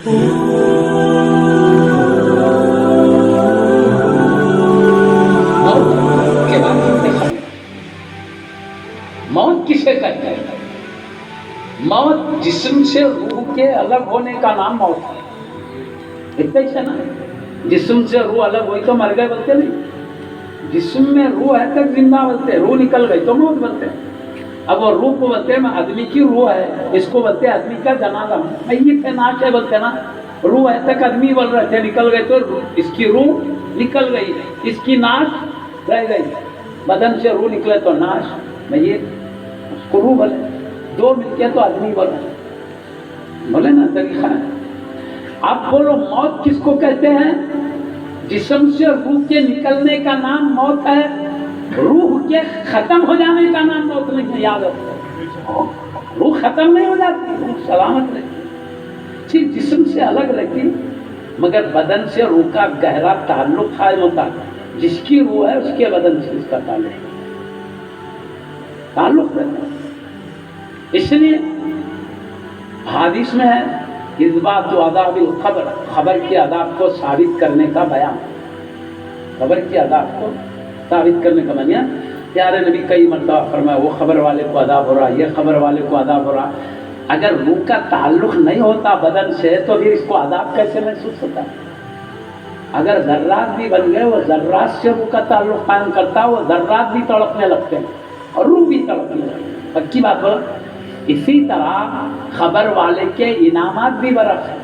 موت کسے کہتے ہیں؟ موت جسم سے روح کے الگ ہونے کا نام موت ہے. اتنا ہی نا، جسم سے روح الگ ہوئی تو مر گئے بولتے نہیں. جسم میں روح ہے تک زندہ بولتے، روح نکل گئی تو موت بولتے. اب وہ روح کو بولتے ہیں آدمی کی روح ہے، اس کو بولتے ہیں آدمی کا جنازہ، میت ہے ناش ہے بولتے نا. روح ہے تک آدمی بول رہے تھے، نکل گئے تو اس کی روح نکل گئی، اس کی ناش رہ گئی. بدن سے روح نکلے تو ناش، میت، اس کو روح بولے. دو مل کے تو آدمی بولے نا، طریقہ ہے. آپ بولو موت کس کو کہتے ہیں؟ جسم سے روح کے نکلنے کا نام موت ہے. روح کے ختم ہو جانے کا نام موت نہیں ہے، یاد رکھو. روح ختم نہیں ہو جاتی، روح سلامت رہتی، صرف جسم سے الگ رہتی، مگر بدن سے روح کا گہرا تعلق قائم ہوتا ہے. جس کی روح ہے اس کے بدن سے اس کا تعلق رہتا ہے. اس لیے حدیث میں ہے اثبات عذاب القبر، خبر کے عذاب کو ثابت کرنے کا بیان. خبر کے عذاب کو ثابت کرنے کا بیان. پیارے نبی کئی مرتبہ فرمایا وہ خبر والے کو عذاب ہو رہا، یہ خبر والے کو عذاب ہو رہا. اگر روح کا تعلق نہیں ہوتا بدن سے تو پھر اس کو عذاب کیسے محسوس ہوتا؟ اگر ذرات بھی بن گئے، وہ ذرات سے روح کا تعلق قائم کرتا، وہ ذرات بھی تڑپنے لگتے ہیں اور روح بھی تڑپنے لگتے ہیں. پکی بات بولا. اسی طرح خبر والے کے انعامات بھی برف ہے.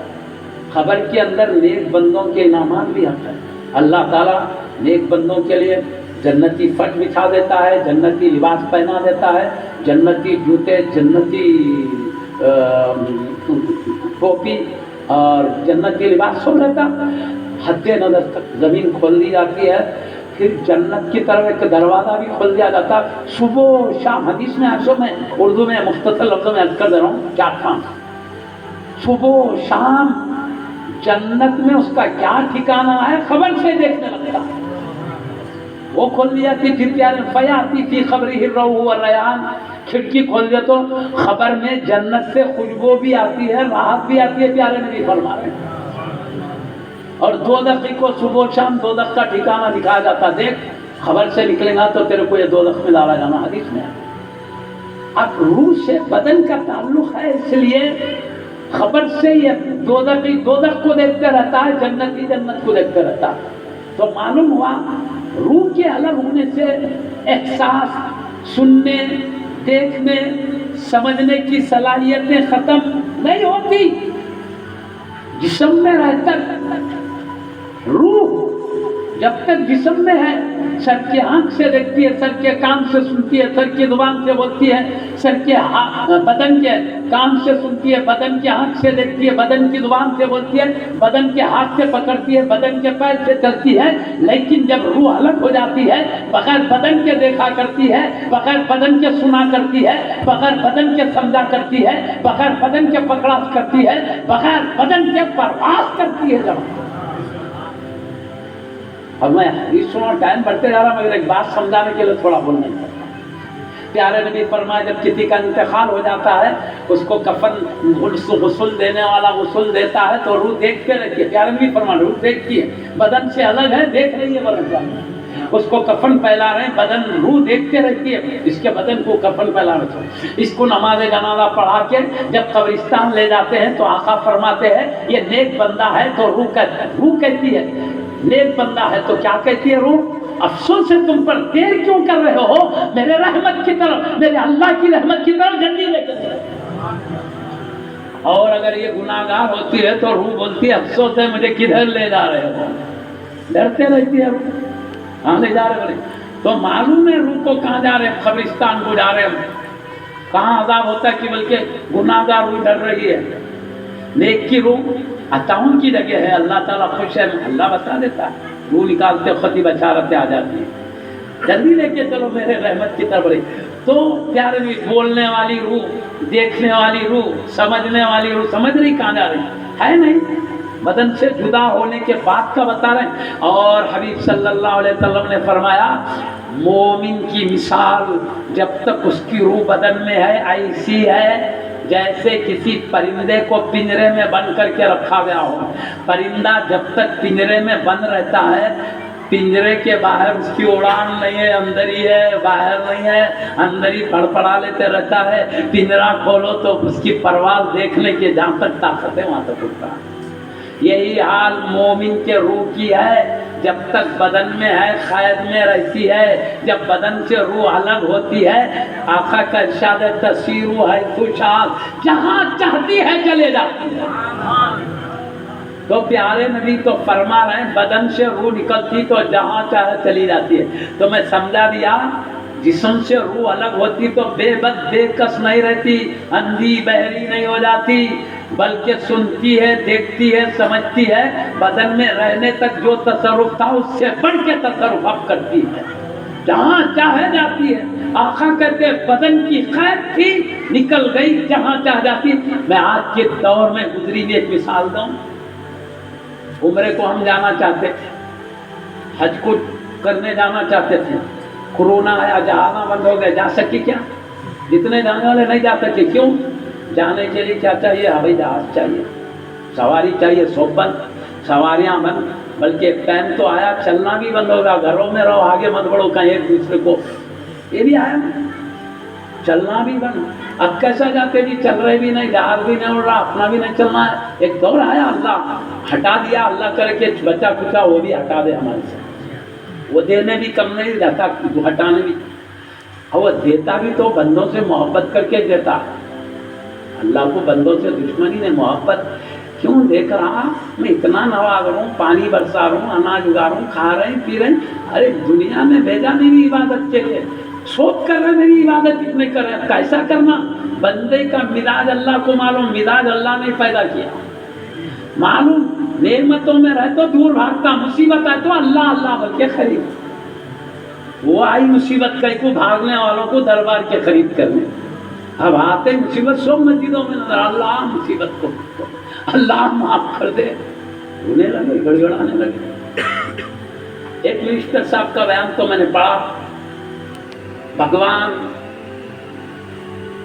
خبر کے اندر نیک بندوں کے انعامات بھی ہیں. اللہ تعالیٰ نیک بندوں کے لیے جنتی پٹ بچھا دیتا ہے، جنتی لباس پہنا دیتا ہے، جنتی جوتے، جنتی ٹوپی اور جنتی لباس سب رہتا. حد نظر تک زمین کھول دی جاتی ہے، پھر جنت کی طرف ایک دروازہ بھی کھول دیا جاتا. صبح و شام حدیث میں آسو میں اردو میں مختصر لفظوں میں عرض کر دے رہا ہوں کیا کام. صبح و شام جنت میں اس کا کیا ٹھکانہ ہے خبر سے دیکھنے لگتا. وہ کھول دی جاتی تھی پیارے فیاتی تھی خبری الروح والریحان. کھڑکی کھول دے تو خبر میں جنت سے خوشبو بھی آتی ہے، راحت بھی آتی ہے. پیارے نبی فرما رہے ہیں. اور دوزخی کو صبح و شام دوزخ کا ٹھکانہ دکھایا جاتا. دیکھ خبر سے نکلے گا تو تیرے کو یہ دوزخ میں ڈالا جانا. حدیث میں اب روح سے بدن کا تعلق ہے، اس لیے خبر سے یہ دوزخی دوزخ کو دیکھتے رہتا ہے، جنتی جنت کو دیکھتے رہتا ہے. تو معلوم ہوا روح کے الگ ہونے سے احساس، سننے، دیکھنے، سمجھنے کی صلاحیتیں ختم نہیں ہوتی. جسم میں رہتا روح جب تک جسم میں ہے، سر کے آنکھ سے دیکھتی ہے، سر کے کان سے سنتی ہے، سر کی زبان سے بولتی ہے، سر کے بدن کے کان سے سنتی ہے، بدن کے آنکھ سے دیکھتی ہے، بدن کی زبان سے بولتی ہے، بدن کے ہاتھ سے پکڑتی ہے، بدن کے پیر سے چلتی ہے. لیکن جب روح الگ ہو جاتی ہے، بغیر بدن کے دیکھا کرتی ہے، بغیر بدن کے سنا کرتی ہے، بغیر بدن کے سمجھا کرتی ہے، بغیر بدن کے پکڑا کرتی ہے، بغیر بدن کے پرواز کرتی ہے. جب اب میں حدیث سنا، ٹائم بڑھتے جا رہا، مگر ایک بات سمجھانے کے لیے تھوڑا بولنا چاہتا ہوں. پیارے نبی فرمایا جب کسی کا انتقال ہو جاتا ہے، اس کو کفن غسل دینے والا غسل دیتا ہے تو روح دیکھتے رہتی ہے. پیارے نبی فرمایا روح دیکھتی ہے، بدن سے الگ ہے، دیکھ رہی ہے بدن. اس کو کفن پہلا رہے ہیں، بدن روح دیکھتے رہتی ہے، اس کے بدن کو کفن پہلا رہے ہیں. اس کو نماز جنازہ پڑھا کے جب قبرستان لے جاتے ہیں تو آقا فرماتے ہیں یہ نیک بندہ ہے تو روح کہتی ہے. نیک بندہ ہے تو کیا کہتی ہے روح؟ افسوس ہے تم پر، دیر کیوں کر رہے ہو میرے رحمت کی طرف، میرے اللہ کی رحمت کی طرف جلدی لے کے چلو. اور اگر یہ گناہگار ہوتی ہے تو روح بولتی ہے افسوس ہے مجھے کدھر لے جا رہے ہو. ڈرتے رہتی ہے روح کہاں لے جا رہے ہو. تو معلوم ہے روح کو کہاں جا رہے ہیں، قبرستان کو جا رہے ہیں. کہاں عذاب ہوتا ہے کہ بلکہ گناہگار روح ڈر رہی ہے. نیک کی روح عطاؤں کی جگہ ہے، اللہ تعالیٰ خوش ہے، اللہ بتا دیتا ہے. روح نکالتے خطی بشارتیں آ جاتی ہیں، جلدی لے کے چلو میرے رحمت کی طرف. تو پیارے بھی بولنے والی روح، دیکھنے والی روح، سمجھنے والی روح سمجھ رہی کہاں جا رہی ہے نہیں، بدن سے جدا ہونے کے بعد کا بتا رہے ہیں. اور حبیب صلی اللہ علیہ وسلم نے فرمایا مومن کی مثال جب تک اس کی روح بدن میں ہے ایسی ہے جیسے کسی پرندے کو پنجرے میں بند کر کے رکھا گیا ہو. پرندہ جب تک پنجرے میں بند رہتا ہے، پنجرے کے باہر اس کی اڑان نہیں ہے، اندر ہی ہے، باہر نہیں ہے، اندر ہی پڑپڑا لیتے رہتا ہے. پنجرا کھولو تو اس کی پرواز دیکھنے کی جہاں تک طاقت ہے وہاں تک اٹھتا ہے. یہی حال مومن کے روح کی ہے. جب تک بدن میں ہے قید میں رہتی ہے، جب بدن سے روح الگ ہوتی ہے، آقا کا ارشاد ہے تسیر حیث شاءت، جہاں چاہتی ہے چلے جاتی ہے. تو پیارے نبی تو فرما رہے ہیں بدن سے روح نکلتی تو جہاں چاہے چلی جاتی ہے. تو میں سمجھا دیا جسم سے روح الگ ہوتی تو بے بد بے کس نہیں رہتی، اندھی بہری نہیں ہو جاتی، بلکہ سنتی ہے، دیکھتی ہے، سمجھتی ہے. بدن میں رہنے تک جو تصرف تھا اس سے بڑھ کے تصرف اب کرتی ہے، جہاں چاہے جاتی ہے. آقا کہتے بدن کی قید تھی نکل گئی جہاں چاہ جاتی. میں آج کے دور میں گزری ہوئی ایک مثال دوں. عمرے کو ہم جانا چاہتے تھے، حج کو کرنے جانا چاہتے تھے، کورونا آیا، جہاں بند ہو گئے، جا سکے کیا؟ جتنے جانے والے نہیں جا سکے. کیوں؟ جانے کے لیے کیا چاہیے؟ ہوائی جہاز چاہیے، سواری چاہیے، سب بند، سواریاں بند، بلکہ ٹائم تو آیا چلنا بھی بند ہوگا. گھروں میں رہو، آگے مت بڑھو کہیں ایک دوسرے کو. یہ بھی آیا چلنا بھی بند. اب کیسا جاتے جی؟ چل رہے بھی نہیں، جہاز بھی نہیں اڑ رہا، اپنا بھی نہیں چلنا ہے. ایک دور آیا اللہ ہٹا دیا، اللہ کرے کہ بچا کچا وہ بھی ہٹا دے ہمارے سے. وہ دینے بھی کم نہیں رہتا، ہٹانے بھی. اور وہ دیتا بھی تو بندوں سے محبت کر کے دیتا. اللہ کو بندوں سے دشمنی نے محبت کیوں دیکھ رہا؟ میں اتنا نواز رہا ہوں، پانی برسا رہا ہوں، اناج اگا رہا ہوں، کھا رہے ہیں، پی رہے ہیں. ارے دنیا میں بھیجا میری عبادت کے لیے، سوچ کر رہے میری عبادت کتنے کر رہے. کیسا کرنا؟ بندے کا مزاج اللہ کو معلوم، مزاج اللہ نے پیدا کیا معلوم. نعمتوں میں رہ تو دور بھاگتا، مصیبت آئے تو اللہ اللہ بول کے خرید. وہ آئی مصیبت کئی کو بھاگنے والوں کو دربار کے خرید کرنے. اب آتے مصیبت سب مسجدوں میں نظر، اللہ مصیبت کو اللہ معاف کر دے، رونے لگے، گڑ گڑانے لگے. ایک منسٹر صاحب کا بیان تو میں نے پڑھا، بھگوان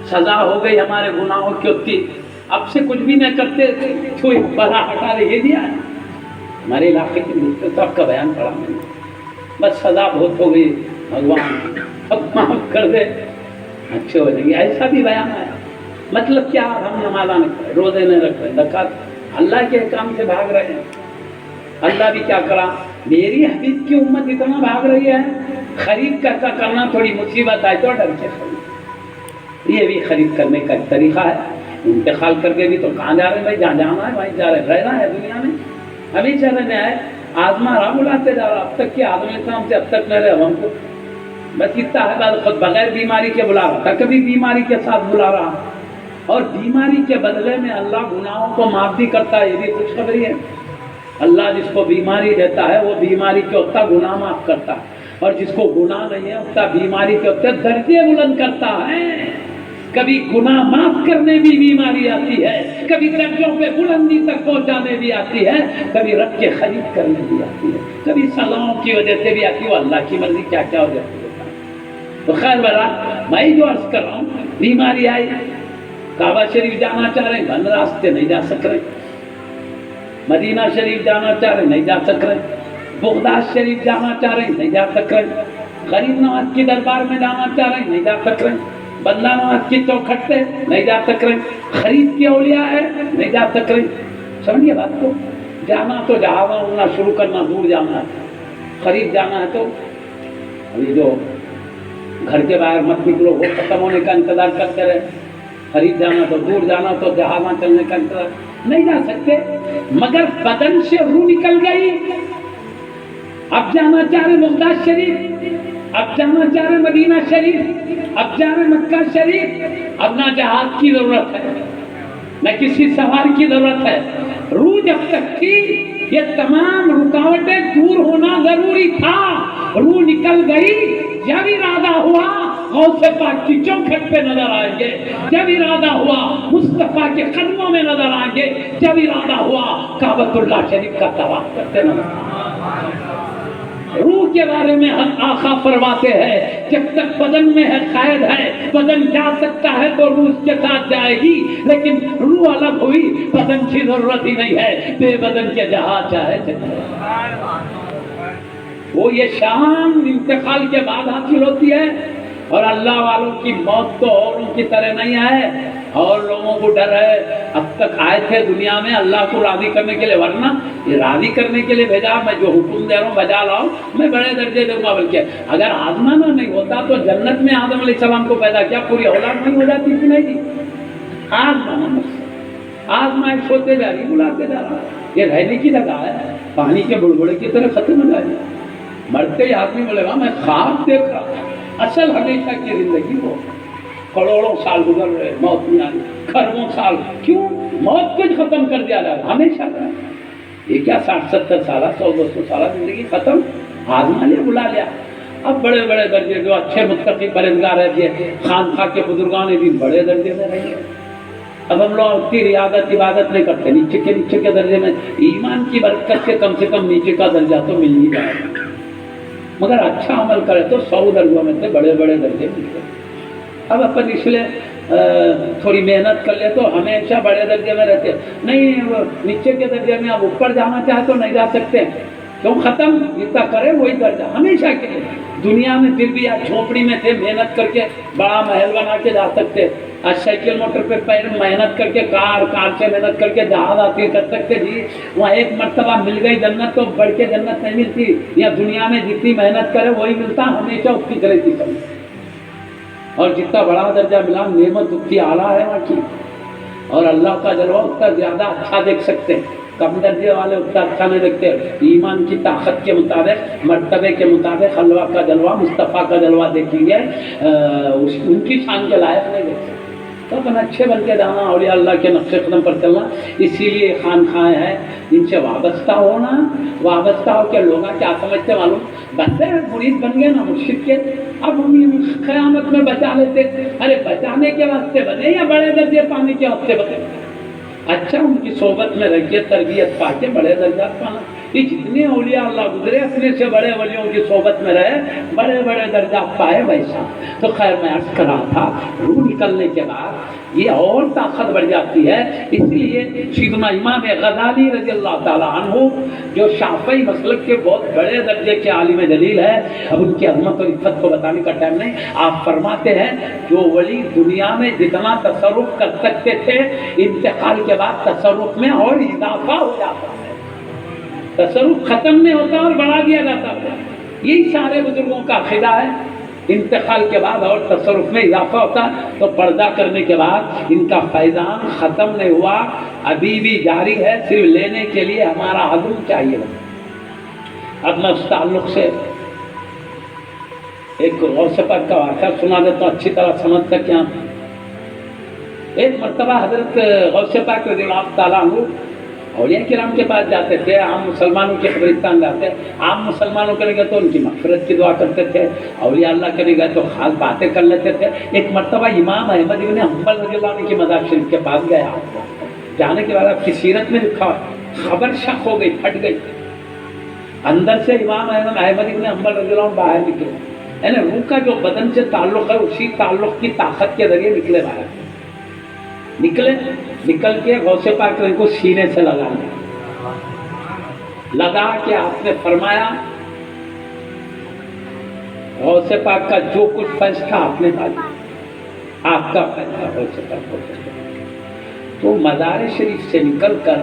سزا ہو گئی ہمارے گناہوں کی ہوتی، اب سے کچھ بھی نہیں کرتے تو بڑا ہٹا دے. یہ دیا ہے ہمارے علاقے کے منسٹر صاحب کا بیان پڑھا میں نے. بس سزا بہت ہو گئی، بھگوان اب معاف کر دے، اچھے ہو جائیں گے. ایسا بھی بیان آیا. مطلب کیا؟ ہم نمازاں نہیں پڑھ رہے، روزے نہیں رکھ رہے، زکات، اللہ کے کام سے بھاگ رہے ہیں. اللہ بھی کیا کرا؟ میری حبیب کی امت اتنا بھاگ رہی ہے، خرید کیسا کرنا؟ تھوڑی مصیبت آئے تو ڈر کے خرید. یہ بھی خرید کرنے کا ایک طریقہ ہے. انتقال کر کے بھی تو کہاں جا رہے ہیں بھائی؟ جہاں جانا ہے وہیں جا رہے ہیں، رہنا ہے دنیا میں. ابھی چلنے آئے، آزما رہا، بلاتے جا رہا. اب تک کے آدمی اسلام سے اب تک نہیں رہے ہم کو. بس اتنا ہے خود بغیر بیماری کے بلا رہا تھا، کبھی بیماری کے ساتھ بلا رہا. اور بیماری کے بدلے میں اللہ گناہوں کو معاف بھی کرتا ہے، یہ بھی خوشخبری ہے. اللہ جس کو بیماری دیتا ہے وہ بیماری کے اتنا گناہ معاف کرتا ہے، اور جس کو گناہ نہیں ہے اتنا بیماری کے اتنے درجے بلند کرتا ہے. کبھی گناہ معاف کرنے بھی بیماری آتی ہے، کبھی درجوں پہ بلندی تک پہنچانے بھی آتی ہے، کبھی رب کے خرید کرنے بھی آتی ہے، کبھی سزاؤں کی وجہ سے بھی آتی ہے. وہ اللہ کی مرضی کیا کیا ہو جاتی ہے. تو خیر بہرحال میں جو عرض کر رہا ہوں، بیماری آئی، کعبہ شریف جانا چاہ رہے ہیں، بند راستے نہیں جا سک رہے. مدینہ شریف جانا چاہ رہے ہیں، نہیں جا سک رہے. بغداد شریف جانا چاہ رہے ہیں، نہیں جا سک رہے. غریب نواز کی دربار میں جانا چاہ رہے ہیں، نہیں جا سک رہے. بندہ نواز کی چوکھٹ سے نہیں جا سک رہے. خرید کے اولیاء ہے، نہیں جا سک رہے. سمجھیے بات کو. جانا تو جہاز اڑنا شروع کرنا، دور جانا ہے. خرید جانا ہے تو ابھی جو گھر کے باہر مت نکلو، وہ ختم ہونے کا انتظار کرتے رہے. خرید جانا تو دور جانا تو جہازاں چلنے کا انتظار، نہیں جا سکتے. مگر بدن سے روح نکل گئی. اب جانا چاہ رہے بغداد شریف، اب جانا چاہ رہے مدینہ شریف، اب جا رہے مکہ شریف. اب نہ جہاز کی ضرورت ہے، نہ کسی سوار کی ضرورت ہے. روح جب تک تھی یہ تمام رکاوٹیں دور ہونا ضروری تھا. روح نکل گئی، جب ارادہ ہوا غوث پاک کی چوکھٹ پہ نظر آئیں گے، جب ارادہ ہوا مصطفیٰ کے قدموں میں نظر آئیں گے، جب ارادہ ہوا کعبۃ اللہ شریف کا طواف کرتے نظر آئیں گے. روح کے بارے میں ہم آقا فرماتے ہیں جب تک بدن میں ہے قید ہے، بدن جا سکتا ہے تو روح اس کے ساتھ جائے گی، لیکن روح الگ ہوئی بدن کی ضرورت ہی نہیں ہے، بے بدن کے جہاں چاہے چلے۔ وہ یہ شان انتقال کے بعد حاصل ہوتی ہے، اور اللہ والوں کی موت تو اوروں کی طرح نہیں ہے۔ اور لوگوں کو ڈر ہے، اب تک آئے تھے دنیا میں اللہ کو راضی کرنے کے لیے، ورنہ یہ راضی کرنے کے لیے بھیجا، میں جو حکم دے رہا ہوں بجا لاؤ، میں بڑے درجے دوں گا۔ بلکہ اگر آزمانا نہیں ہوتا تو جنت میں آدم علیہ السلام کو پیدا کیا پوری اولاد نہیں ہو جاتی کہ نہیں جی؟ آزمانا، آزمائش ہوتے جا رہی، بلاتے جا رہا، یہ رہنے کی جگہ ہے، پانی کے بڑبڑے کی طرح ختم ہو جائے گی۔ مرتے ہی آدمی بولے گا میں خواب دیکھ رہا تھا، اصل ہمیشہ کی زندگی ہو، کروڑوں سال گزر رہے، موت نہیں آئی، کروڑوں سال، کیوں؟ موت کو ختم کر دیا جائے ہمیشہ کا۔ یہ کیا 60-70 سالہ 100-200 سالہ زندگی ختم، آزما لیا، بلا لیا۔ اب بڑے بڑے درجے جو اچھے متقی پرہیزگار رہتے ہیں، خانقاہ کے بزرگان بھی بڑے درجے میں رہیں گے۔ اب ہم لوگ اتنی ریاضت عبادت نہیں کرتے، نیچے کے درجے میں، ایمان کی برکت سے کم نیچے کا درجہ تو مل نہیں جائے گا، مگر اچھا عمل کرے تو 100 درجوں میں سے بڑے بڑے درجے ملتے۔ اب اپن اس لیے تھوڑی محنت کر لے تو ہمیشہ بڑے درجے میں رہتے، نہیں نیچے کے درجے میں اب اوپر جانا چاہے تو نہیں جا سکتے، کیوں؟ ختم، جتنا کرے وہی درجہ ہمیشہ کے لیے۔ دنیا میں پھر بھی آپ جھونپڑی میں تھے، محنت کر کے بڑا محل بنا کے جا سکتے، آج سائیکل موٹر پہ پیر محنت کر کے کار سے محنت کر کے جہاز حاصل کر سکتے جی۔ وہاں ایک مرتبہ مل گئی جنت تو بڑھ کے جنت نہیں ملتی، یا دنیا میں جتنی محنت کرے وہی ملتا، ہمیشہ اس کی طرح کی سمجھ، اور جتنا بڑا درجہ ملا نعمت اتنی اعلیٰ ہے وہاں کی، اور اللہ کا جلوہ اتنا زیادہ اچھا دیکھ سکتے ہیں، کم درجے والے اتنا اچھا نہیں دیکھتے۔ ایمان کی طاقت کے مطابق، مرتبے کے مطابق اللہ کا جلوہ، مصطفیٰ کا جلوہ دیکھیں گے، ان کی شان کے لائق نہیں دیکھ سکتے۔ تو اپن اچھے بن کے جانا، اولیاء اللہ کے نقش قدم پر چلنا، اسی لیے خانقاہیں ہیں، ان سے وابستہ ہونا، وابستہ ہو کے لوگ کیا سمجھتے معلوم، بندے مرید بن گئے نا مرشد کے، اب ہم قیامت میں بچا لیتے، ارے بچانے کے واسطے بنے یا بڑے درجے پانے کے واسطے بنے؟ اچھا ان کی صحبت میں رہ کے تربیت پا کے بڑے درجات پانا۔ یہ جتنے اولیاء اللہ گزرے اپنے سے بڑے ولیوں کی صحبت میں رہے، بڑے بڑے درجات پائے ویسا۔ تو خیر میں عرض کر رہا تھا، روح نکلنے کے بعد یہ اور طاقت بڑھ جاتی ہے، اس لیے سیدنا امام غزالی رضی اللہ تعالیٰ عنہ جو شافعی مسلک کے بہت بڑے درجے کے عالم جلیل ہے، اب ان کی عظمت و عفت کو بتانے کا ٹائم نہیں، آپ فرماتے ہیں جو ولی دنیا میں جتنا تصرف کر سکتے تھے، انتقال کے بعد تصرف میں اور اضافہ ہو جاتا ہے، تصرف ختم نہیں ہوتا اور بڑھا دیا جاتا ہے۔ یہی سارے بزرگوں کا عقیدہ ہے، انتقال کے بعد اور تصرف میں اضافہ ہوتا، تو پردہ کرنے کے بعد ان کا فیضان ختم نہیں ہوا، ابھی بھی جاری ہے، صرف لینے کے لیے ہمارا عزم چاہیے۔ اب میں اس تعلق سے ایک غوث پاک کا واقعہ سنا دیتا ہوں، اچھی طرح سمجھ سکیں آپ۔ ایک مرتبہ حضرت غوث پاک رضی اللہ تعالیٰ عنہ اولیاء کرام کے پاس جاتے تھے، عام مسلمانوں کے قبرستان جاتے، عام مسلمانوں کے گئے تو ان کی مغفرت کی دعا کرتے تھے، اولیاء اللہ کے گئے تو خاص باتیں کر لیتے تھے۔ ایک مرتبہ امام احمد ابن حنبل رضی اللہ عنہ کی مزار شریف کے پاس گیا، جانے کے بعد آپ کی سیرت میں لکھا خبر شک ہو گئی، پھٹ گئی، اندر سے امام احمد ابن حنبل رضی اللہ عنہ باہر نکلے، یعنی روح کا جو بدن سے تعلق ہے اسی تعلق کی طاقت کے ذریعے نکلے باہر، نکل کے غوث پاک کو سینے سے لگا کے آپ نے فرمایا غوث پاک کا جو کچھ فیصلہ آپ نے ڈالا، آپ کا فیصلہ غوث پاک ہو سکتا۔ تو مزار شریف سے نکل کر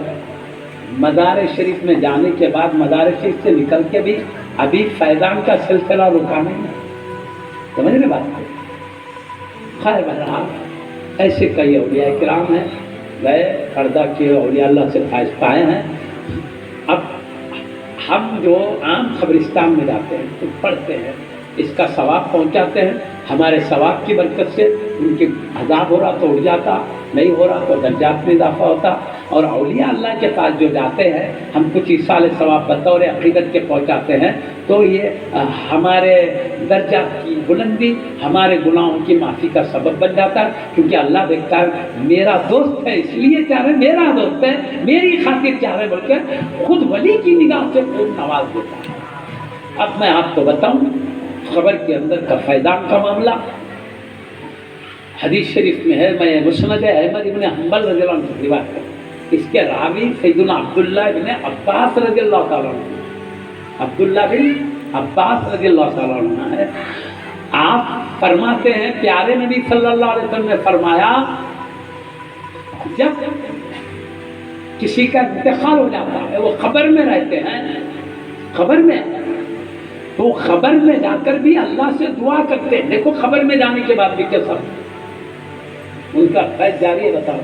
مزار شریف میں جانے کے بعد مزار شریف سے نکل کے بھی ابھی فیضان کا سلسلہ رکا نہیں ہے، سمجھ رہے بات؟ خیر بہرحال ایسے کئی اولیاء کرام ہیں، گئے پردہ کیے، اولیاء اللہ سے فائز پائے ہیں۔ اب ہم جو عام قبرستان میں جاتے ہیں تو پڑھتے ہیں، اس کا ثواب پہنچاتے ہیں، ہمارے ثواب کی برکت سے ان کے عذاب ہو رہا تو اٹھ جاتا، نہیں ہو رہا تو درجات میں اضافہ ہوتا۔ اور اولیاء اللہ کے پاس جو جاتے ہیں ہم کچھ ایصال ثواب بطور عقیدت کے پہنچاتے ہیں، تو یہ ہمارے درجات کی بلندی، ہمارے گناہوں کی معافی کا سبب بن جاتا ہے، کیونکہ اللہ دیکھتا ہے میرا دوست ہے اس لیے چاہ رہے، میرا دوست ہے میری خاطر چاہ رہے، بلکہ خود ولی کی نگاہ سے خود نواز دیتا ہے۔ اب میں آپ کو بتاؤں خبر کے اندر کا فیضان کا معاملہ حدیث شریف میں ہے، میں مسند احمد ابن حنبل رضی اللہ عنہ سے روایت کرتا ہوں، اس کے راوی سیدنا عبداللہ ابن عباس رضی اللہ تعالیٰ عنہ، عبداللہ بن عباس رضی اللہ تعالیٰ عنہ ہے۔ آپ فرماتے ہیں پیارے نبی صلی اللہ علیہ وسلم نے فرمایا جب کسی کا انتقال ہو جاتا ہے، وہ خبر میں رہتے ہیں، خبر میں، تو خبر میں جا کر بھی اللہ سے دعا کرتے ہیں۔ دیکھو خبر میں جانے کے بعد بھی کیسا ان کا فیض جاری ہے، بتاؤ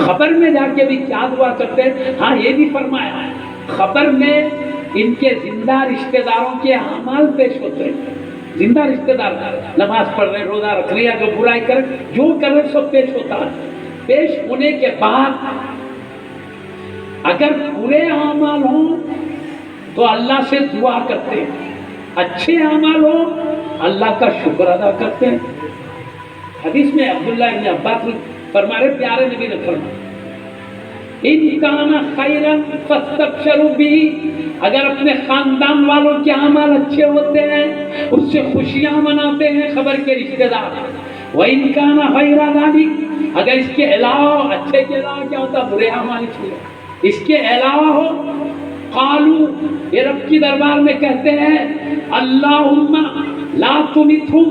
خبر میں جا کے بھی کیا دعا کرتے ہیں۔ ہاں یہ بھی فرمایا خبر میں ان کے زندہ رشتہ داروں کے اعمال پیش ہوتے ہیں، زندہ رشتہ دار نماز پڑھ رہے، روزہ رکھ رہے، جو برائی کر جو کر رہے سب پیش ہوتا ہے۔ پیش ہونے کے بعد اگر برے اعمال ہوں تو اللہ سے دعا کرتے ہیں، اچھے اعمال ہوں اللہ کا شکر ادا کرتے ہیں۔ حدیث میں عبداللہ ابن عباس فرما رہے پیارے نبی نے فرمایا ان کان خیرا فاستبشروا به، اگر اپنے خاندان والوں کے اعمال اچھے ہوتے ہیں اس سے خوشیاں مناتے ہیں خبر کے رشتہ دار۔ وَإِن كَانَ غَيْرَ ذَلِكَ، اگر اس کے علاوہ، اچھے کے علاوہ کیا ہوتا برے اعمال چھوڑے، اس کے علاوہ ہو قالوا، یہ رب کی دربار میں کہتے ہیں اللہم لا تمتہم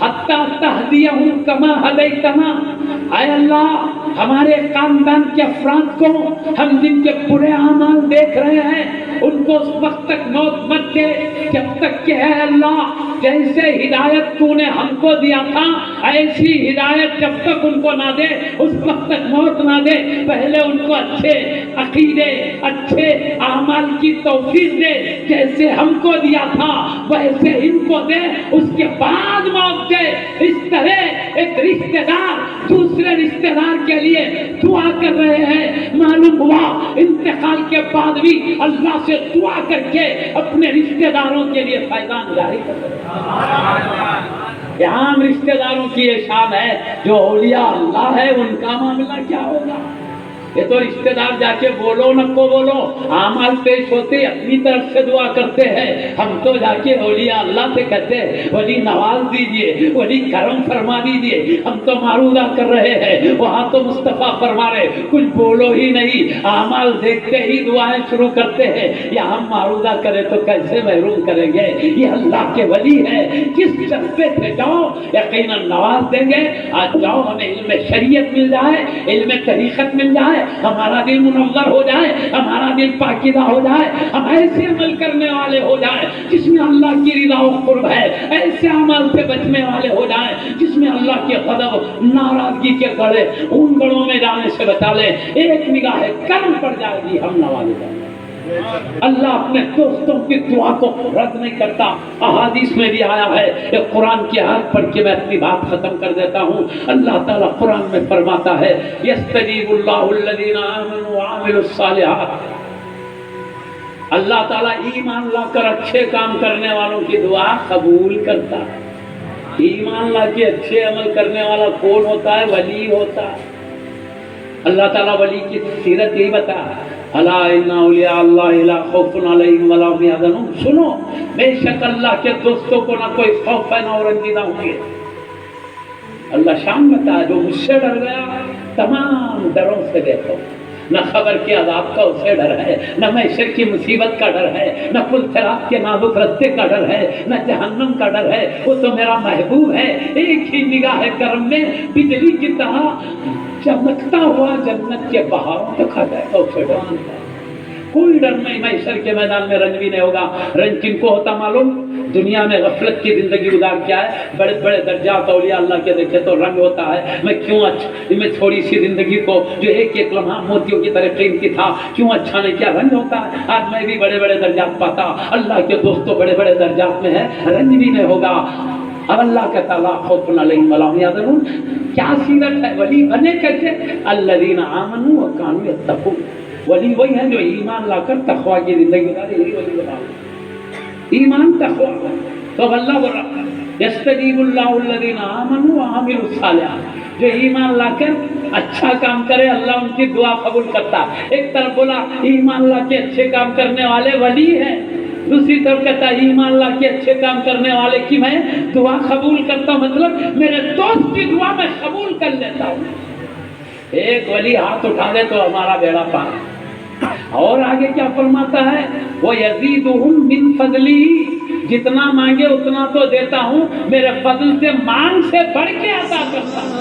حتی تہدیہم کما ہدیتنا، اے اللہ ہمارے خاندان کے افراد کو ہم جن کے برے اعمال دیکھ رہے ہیں ان کو اس وقت تک موت مت دے جب تک کہ اے اللہ جیسے ہدایت تو نے ہم کو دیا تھا ایسی ہدایت جب تک ان کو نہ دے اس وقت تک موت نہ دے، پہلے ان کو اچھے عقیدے اچھے اعمال کی توفیق دے، جیسے ہم کو دیا تھا ویسے ان کو دے، اس کے بعد موت دے۔ اس طرح ایک رشتہ دار دوسرے رشتہ دار کے لیے دعا کر رہے ہیں، معلوم ہوا انتقال کے بعد بھی اللہ سے دعا کر کے اپنے رشتہ داروں کے لیے فیضان جاری کر رہے ہیں۔ یہ عام رشتہ داروں کی یہ شان ہے، جو اولیاء اللہ ہے ان کا معاملہ کیا ہوگا؟ یہ تو رشتہ دار جا کے بولو نہ کو بولو اعمال پیش ہوتے اپنی طرف سے دعا کرتے ہیں، ہم تو جا کے اولیاء اللہ سے کہتے ہیں ولی نواز دیجئے، ولی کرم فرما دیجئے، ہم تو معروضہ کر رہے ہیں، وہاں تو مصطفیٰ فرما رہے کچھ بولو ہی نہیں، اعمال دیکھتے ہی دعائیں شروع کرتے ہیں۔ یا ہم معروضہ کریں تو کیسے محروم کریں گے؟ یہ اللہ کے ولی ہے، کس جذبے سے جاؤ یقیناً نواز دیں گے۔ آج جاؤ ہمیں علم شریعت مل جائے، علم طریقت مل جائے، ہمارا دل منور ہو جائے، ہمارا دل پاکیزہ ہو جائے، ہم ایسے عمل کرنے والے ہو جائیں جس میں اللہ کی رضا و قرب ہے، ایسے عمل سے بچنے والے ہو جائیں جس میں اللہ کے غضب ناراضگی کے گڑھے ان گڑھوں میں جانے سے بچا لیں۔ ایک نگاہ کرم پڑ جائے گی ہم نوازے جائیں گے۔ اللہ اپنے دوستوں کی دعا کو رد نہیں کرتا۔ احادیث میں بھی آیا ہے، ایک قرآن کی آیت پڑھ کے میں اپنی بات ختم کر دیتا ہوں۔ اللہ تعالیٰ قرآن میں فرماتا ہے یستجیب اللہ الذین آمنوا وعملوا الصالحات، اللہ تعالیٰ ایمان لا کر اچھے کام کرنے والوں کی دعا قبول کرتا ہے۔ ایمان لا کے اچھے عمل کرنے والا کون ہوتا ہے؟ ولی ہوتا ہے۔ اللہ تعالیٰ ولی کی سیرت یہی بتا الا ان اولیاء اللہ لا خوف علیہم ولا هم يحزنون، سنو بے شک اللہ کے دوستوں کو نہ کوئی خوف ہے نہ رنجیدہ ہوں گے۔ اللہ شان بتا جو مجھ سے ڈر گیا تمام ڈروں سے دیکھو، نہ خبر کے عذاب کا اسے ڈر ہے، نہ محشر کی مصیبت کا ڈر ہے، نہ پل صراط کے نازک رستے کا ڈر ہے، نہ جہنم کا ڈر ہے، وہ تو میرا محبوب ہے۔ ایک ہی نگاہ کرم میں بجلی کی طرح چمکتا ہوا جنت کے بہاروں تک آ جائے گا، اسے ڈر نہیں ہے، کوئی ڈر نہیں۔ محشر کے میدان میں رنج بھی نہیں ہوگا۔ رنج کن کو ہوتا معلوم؟ دنیا میں غفلت کی زندگی گزار کیا ہے، بڑے بڑے درجات اولیاء اللہ کے دیکھے تو رنگ ہوتا ہے، میں کیوں میں تھوڑی سی زندگی کو جو ایک ایک لمحہ موتیوں کی طرح قیمتی تھا کیوں اچھا نہیں کیا؟ رنگ ہوتا ہے۔ آج میں بھی بڑے بڑے درجات پاتا، اللہ کے دوستوں بڑے بڑے درجات میں ہے، رنج بھی نہیں ہوگا۔ اب اللہ کا تعالیٰ خوف علیہم ولا هم يحزنون کیا سیرت ہے؟ ولی بنے کیسے؟ الذین آمنوا وکانوا یتقون، ولی وہی ہیں جو ایمان لا کر تقوی کی زندگی گزارے، یہی ولی بنا ایمان تقوی۔ تو اللہ بول رہا یستجیب اللہ الذین آمنوا وعملوا الصالحات، جو ایمان لا کر اچھا کام کرے اللہ ان کی دعا قبول کرتا۔ ایک طرف بولا ایمان لا کے اچھے کام کرنے والے ولی ہیں، دوسری طرف کہتا ہے ایمان اللہ کے اچھے کام کرنے والے کی میں دعا قبول کرتا ہوں، مطلب میرے دوست کی دعا میں قبول کر لیتا ہوں۔ ایک ولی ہاتھ اٹھا دے تو ہمارا بیڑا پار۔ اور آگے کیا فرماتا ہے؟ وہ یزیدہم من فضلی، جتنا مانگے اتنا تو دیتا ہوں، میرے فضل سے مانگ سے بڑھ کے عطا کرتا ہوں۔